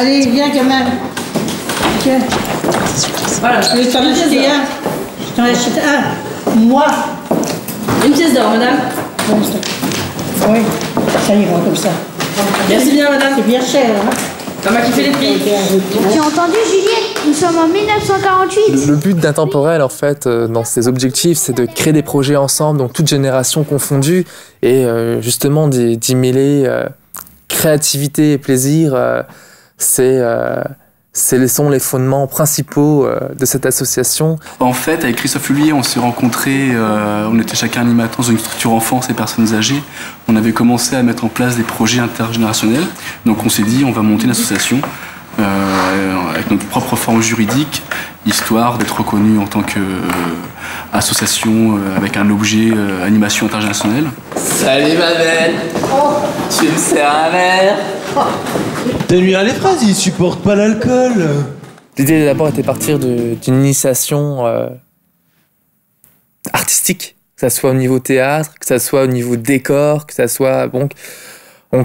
Allez, viens quand même. Tiens. Voilà, je vais t'en acheter un. Je t'en achète un. Moi. Une pièce d'or, madame. Oui, ça ira comme ça. Merci bien, madame. C'est bien cher, hein. Ça m'a kiffé les prix. Tu as entendu, Juliette? Nous sommes en 1948. Le but d'Intemporel, en fait, dans ses objectifs, c'est de créer des projets ensemble, donc toutes générations confondues, et justement d'y mêler créativité et plaisir. Sont les fondements principaux de cette association. En fait, avec Christophe Hullier, on s'est rencontrés, on était chacun animateur dans une structure enfance et personnes âgées. On avait commencé à mettre en place des projets intergénérationnels. Donc on s'est dit, on va monter une association avec notre propre forme juridique, histoire d'être reconnu en tant qu'association avec un objet animation intergénérationnelle. Salut ma belle. Tu me sers un verre? T'as nuit à les phrases, ils supportent pas l'alcool. L'idée d'abord était de partir d'une initiation artistique, que ça soit au niveau théâtre, que ça soit au niveau décor, que ça soit... Bon, on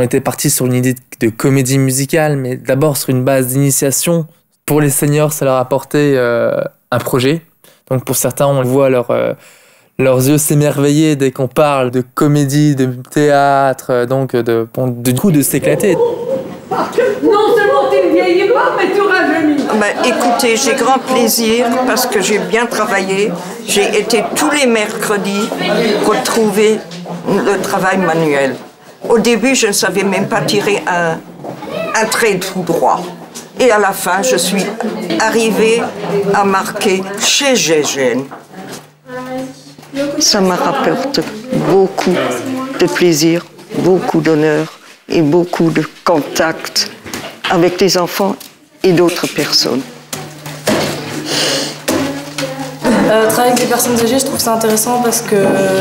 était parti sur une idée de comédie musicale, mais d'abord sur une base d'initiation. Pour les seniors, ça leur a apporté un projet. Donc pour certains, on voit leurs yeux s'émerveiller dès qu'on parle de comédie, de théâtre, donc du coup de s'éclater. Non seulement tu ne vieillis pas, mais tu rajeunis. Écoutez, j'ai grand plaisir parce que j'ai bien travaillé. J'ai été tous les mercredis retrouver le travail manuel. Au début, je ne savais même pas tirer un trait tout droit. Et à la fin, je suis arrivée à marquer chez Gégène. Ça me rapporte beaucoup de plaisir, beaucoup d'honneur et beaucoup de contact avec les enfants et d'autres personnes. Travailler avec des personnes âgées, je trouve ça intéressant parce que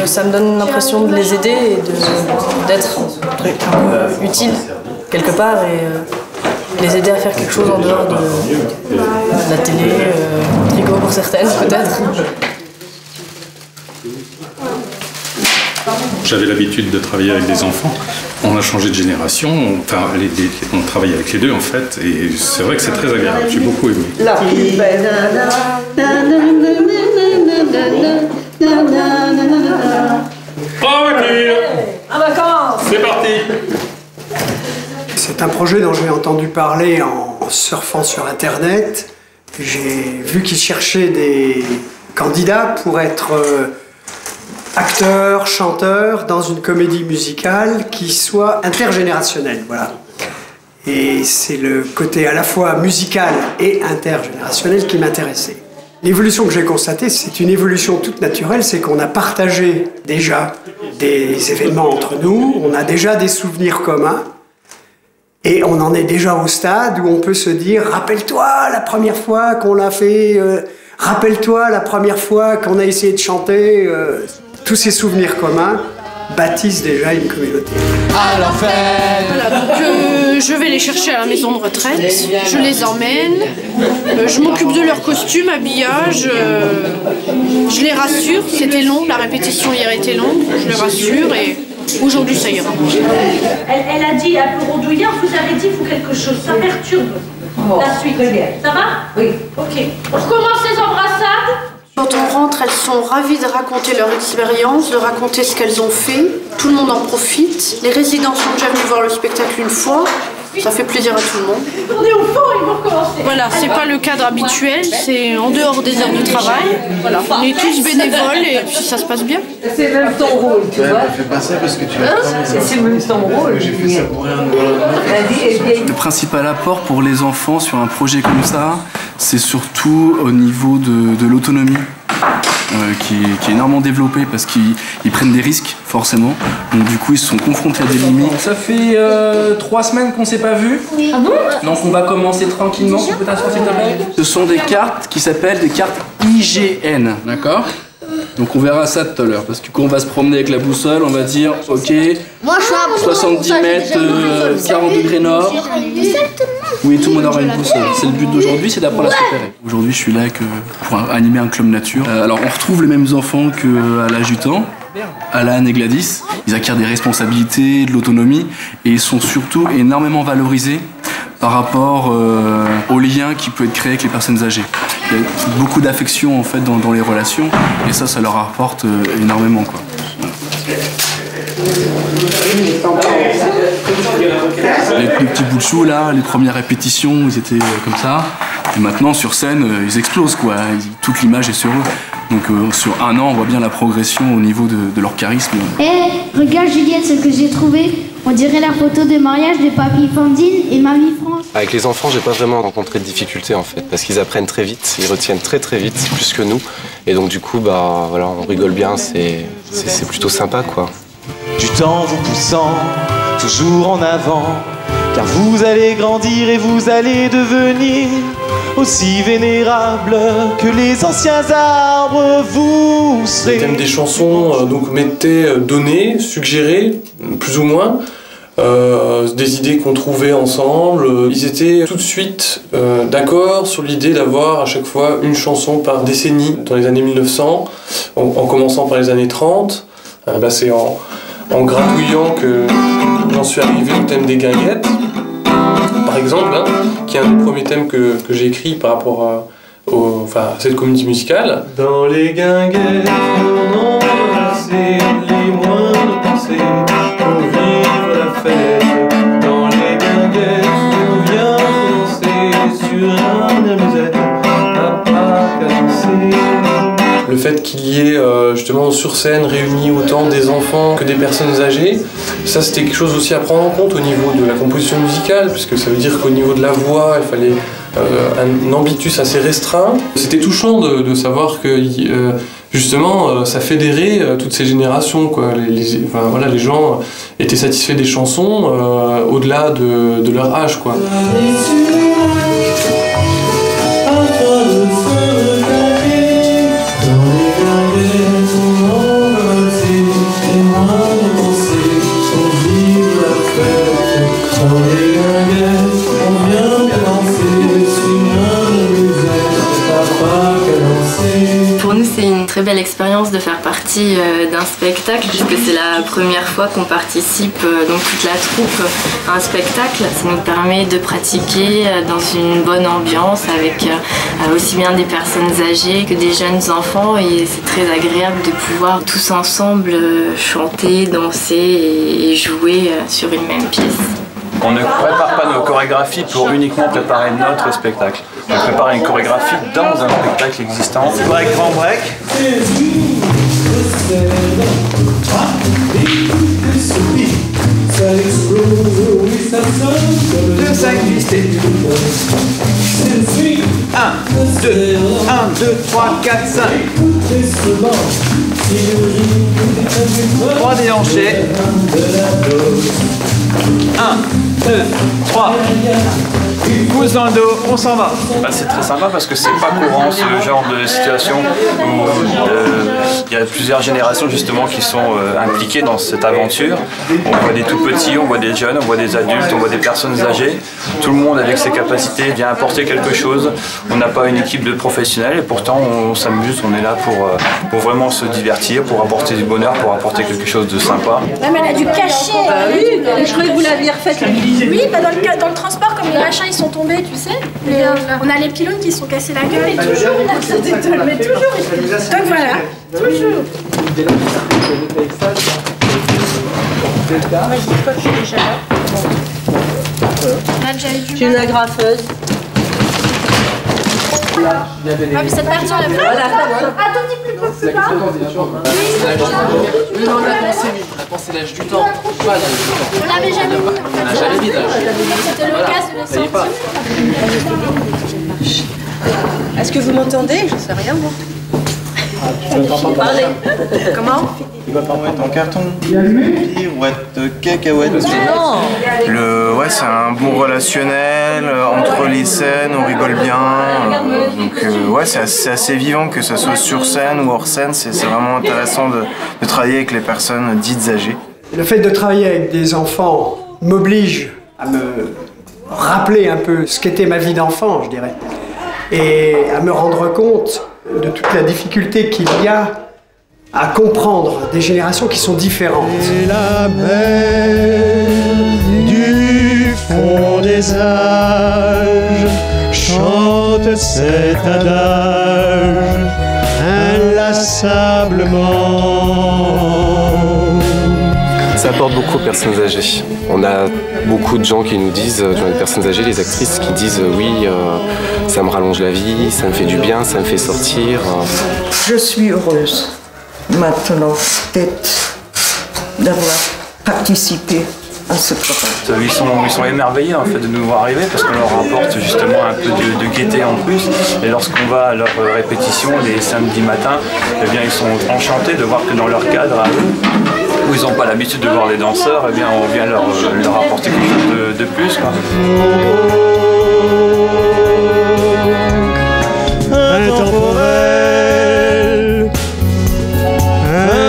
ça me donne l'impression de les aider et d'être utile quelque part et les aider à faire quelque chose en dehors de la télé, frigo pour certaines peut-être. J'avais l'habitude de travailler avec des enfants. On a changé de génération, on travaille avec les deux en fait, et c'est vrai que c'est très agréable, j'ai beaucoup aimé. La plus belle. Ah bah commence. C'est parti. C'est un projet dont j'ai entendu parler en surfant sur Internet. J'ai vu qu'ils cherchaient des candidats pour être acteur, chanteur dans une comédie musicale qui soit intergénérationnelle, voilà. Et c'est le côté à la fois musical et intergénérationnel qui m'intéressait. L'évolution que j'ai constatée, c'est une évolution toute naturelle, c'est qu'on a partagé déjà des événements entre nous, on a déjà des souvenirs communs, et on en est déjà au stade où on peut se dire « Rappelle-toi la première fois qu'on l'a fait, rappelle-toi la première fois qu'on a essayé de chanter ». Tous ces souvenirs communs bâtissent déjà une communauté. À l'enfer. Voilà, donc je vais les chercher à la maison de retraite, je les emmène, je m'occupe de leur costume, habillage, je les rassure, c'était long, la répétition hier était longue, je les rassure et aujourd'hui ça ira. Elle a dit un peu rondouillant, vous avez dit vous quelque chose, ça perturbe la suite. Ça va? Oui. Ok. On recommence les embrassades. Quand on rentre, elles sont ravies de raconter leur expérience, de raconter ce qu'elles ont fait. Tout le monde en profite. Les résidents sont déjà venus voir le spectacle une fois. Ça fait plaisir à tout le monde. On est au fond, ils vont recommencer. Voilà, c'est pas le cadre habituel, c'est en dehors des heures de travail. Voilà, on est tous bénévoles et puis ça se passe bien. C'est même ton rôle, tu vois. Fais pas ça parce que tu vas c'est même ton rôle. J'ai fait ça pour rien. Le principal apport pour les enfants sur un projet comme ça, c'est surtout au niveau de l'autonomie. Qui est énormément développé parce qu'ils prennent des risques forcément, donc du coup ils sont confrontés à des limites. Ça fait 3 semaines qu'on s'est pas vu. Ah bon? Donc on va commencer tranquillement. Tu peux t'asseoir s'il te plaît? Ce sont des cartes qui s'appellent des cartes IGN, d'accord? Donc on verra ça tout à l'heure, parce que quand on va se promener avec la boussole, on va dire ok, Moi, je suis 70 mètres, 40 degrés nord. Oui, tout le monde aura une boussole. C'est le but d'aujourd'hui, c'est d'apprendre à se repérer. Aujourd'hui, je suis là pour animer un club nature. Alors, on retrouve les mêmes enfants qu'à l'âge du temps, Alan et Gladys. Ils acquièrent des responsabilités, de l'autonomie, et ils sont surtout énormément valorisés par rapport au lien qui peut être créé avec les personnes âgées. Il y a beaucoup d'affection en fait dans les relations et ça leur apporte énormément, quoi. Les petits bouts de chou là, les premières répétitions, ils étaient comme ça. Et maintenant sur scène, ils explosent quoi. Toute l'image est sur eux. Donc sur un an, on voit bien la progression au niveau de leur charisme. Regarde Juliette, ce que j'ai trouvé. On dirait la photo de mariage de papy Fandine et mamie France. Avec les enfants, j'ai pas vraiment rencontré de difficultés en fait, parce qu'ils apprennent très vite, ils retiennent très vite, plus que nous. Et donc du coup, bah voilà, on rigole bien, c'est plutôt sympa quoi. Du temps vous poussant toujours en avant, car vous allez grandir et vous allez devenir aussi vénérable que les anciens arbres vous serez. Le thème des chansons donc m'était donné, suggéré, plus ou moins, des idées qu'on trouvait ensemble. Ils étaient tout de suite d'accord sur l'idée d'avoir à chaque fois une chanson par décennie dans les années 1900, en commençant par les années 30. Là c'est en gratouillant que j'en suis arrivé au thème des guinguettes, par exemple, hein, qui est un des premiers thèmes que j'ai écrit par rapport à cette comédie musicale. Dans les guinguettes, on embrasse les moindres pensées pour vivre la fête. Dans les guinguettes, on vient danser sur un air musette, papa cadencé. Le fait qu'il y ait justement sur scène réunis autant des enfants que des personnes âgées, ça c'était quelque chose aussi à prendre en compte au niveau de la composition musicale, puisque ça veut dire qu'au niveau de la voix, il fallait un ambitus assez restreint. C'était touchant de savoir que justement ça fédérait toutes ces générations, quoi. Les gens étaient satisfaits des chansons au-delà de leur âge, quoi. Pour nous, c'est une très belle expérience de faire partie d'un spectacle, puisque c'est la première fois qu'on participe, donc toute la troupe, à un spectacle. Ça nous permet de pratiquer dans une bonne ambiance avec aussi bien des personnes âgées que des jeunes enfants, et c'est très agréable de pouvoir tous ensemble chanter, danser et jouer sur une même pièce. On ne prépare pas nos chorégraphies pour uniquement préparer notre spectacle. On prépare une chorégraphie dans un spectacle existant. Break, grand break. 2, 5, listez. 1, 2, 1, 2, 3, 4, 5. 3 déhanchés. 1, 2, 3. Pouce dans le dos, on s'en va. C'est très sympa parce que c'est pas courant ce genre de situation où il y a plusieurs générations justement qui sont impliquées dans cette aventure. On voit des tout petits, on voit des jeunes, on voit des adultes, on voit des personnes âgées. Tout le monde avec ses capacités vient apporter quelque chose. On n'a pas une équipe de professionnels et pourtant on s'amuse, on est là pour vraiment se divertir, pour apporter du bonheur, pour apporter quelque chose de sympa. Ouais, mais elle a dû cacher. Oui, je croyais que vous l'aviez refaite. Oui, bah dans le transport, comme les machins ils sont tombés, tu sais. On a les pylônes qui se sont cassés la gueule. Mais toujours, mais toujours. Donc voilà, toujours. Moi, je dis pas que je suis déjà là. On a déjà eu du Tu es une agrafeuse. Ah, mais cette partie, on l'a fait. Un tout petit peu plus bas. Oui, non, la pensée l'âge du temps. Pas l'âge du temps. On l'avait jamais mis. On n'a jamais mis d'âge. C'était le cas de les sortir. Est-ce que vous m'entendez? Je sais rien, moi. Parlez. Comment? Il va pas mettre en carton. Pirouette, cacahuète. Ouais, c'est un bon relationnel. Entre les scènes, on rigole bien. Donc, ouais, c'est assez vivant, que ce soit sur scène ou hors scène. C'est vraiment intéressant de travailler avec les personnes dites âgées. Le fait de travailler avec des enfants m'oblige à me rappeler un peu ce qu'était ma vie d'enfant, je dirais, et à me rendre compte de toute la difficulté qu'il y a à comprendre des générations qui sont différentes. Et la mer du fond des arbres. répète cet adage inlassablement. Ça apporte beaucoup aux personnes âgées. On a beaucoup de gens qui nous disent, les personnes âgées, les actrices, qui disent oui, ça me rallonge la vie, ça me fait du bien, ça me fait sortir. Je suis heureuse maintenant d'avoir participé à ce travail. Ils sont émerveillés en fait de nous voir arriver parce qu'on leur apporte justement un peu de gaieté en plus. Et lorsqu'on va à leurs répétitions les samedis matins, eh bien ils sont enchantés de voir que dans leur cadre à eux, où ils n'ont pas l'habitude de voir les danseurs, eh bien on vient leur apporter quelque chose de plus, quoi. Intemporel,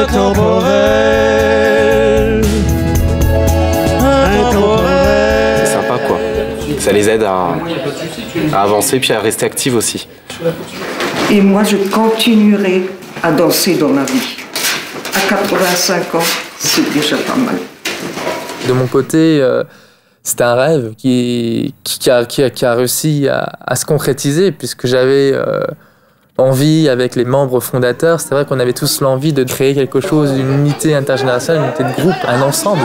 intemporel, intemporel. C'est sympa quoi. Ça les aide à avancer puis à rester actifs aussi. Et moi je continuerai à danser dans la vie. À 85 ans, c'est déjà pas mal. De mon côté, c'était un rêve qui a réussi à se concrétiser puisque j'avais envie, avec les membres fondateurs, c'est vrai qu'on avait tous l'envie de créer quelque chose, une unité intergénérationnelle, une unité de groupe, un ensemble.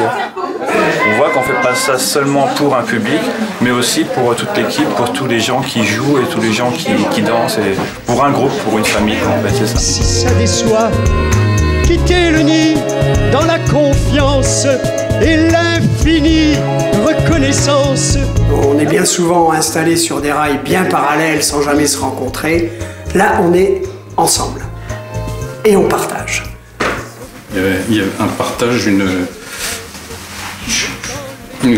On voit qu'on ne fait pas ça seulement pour un public, mais aussi pour toute l'équipe, pour tous les gens qui jouent et tous les gens qui dansent, et pour un groupe, pour une famille, en fait, c'est ça. Si ça déçoit, quittez le nid dans la confiance et l'infinie reconnaissance. On est bien souvent installé sur des rails bien parallèles sans jamais se rencontrer. Là, on est ensemble et on partage. Il y a un partage, une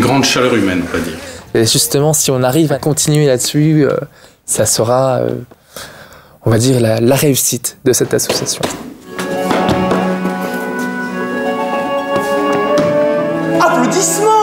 grande chaleur humaine, on va dire. Et justement, si on arrive à continuer là-dessus, ça sera, on va dire, la réussite de cette association. Applaudissements!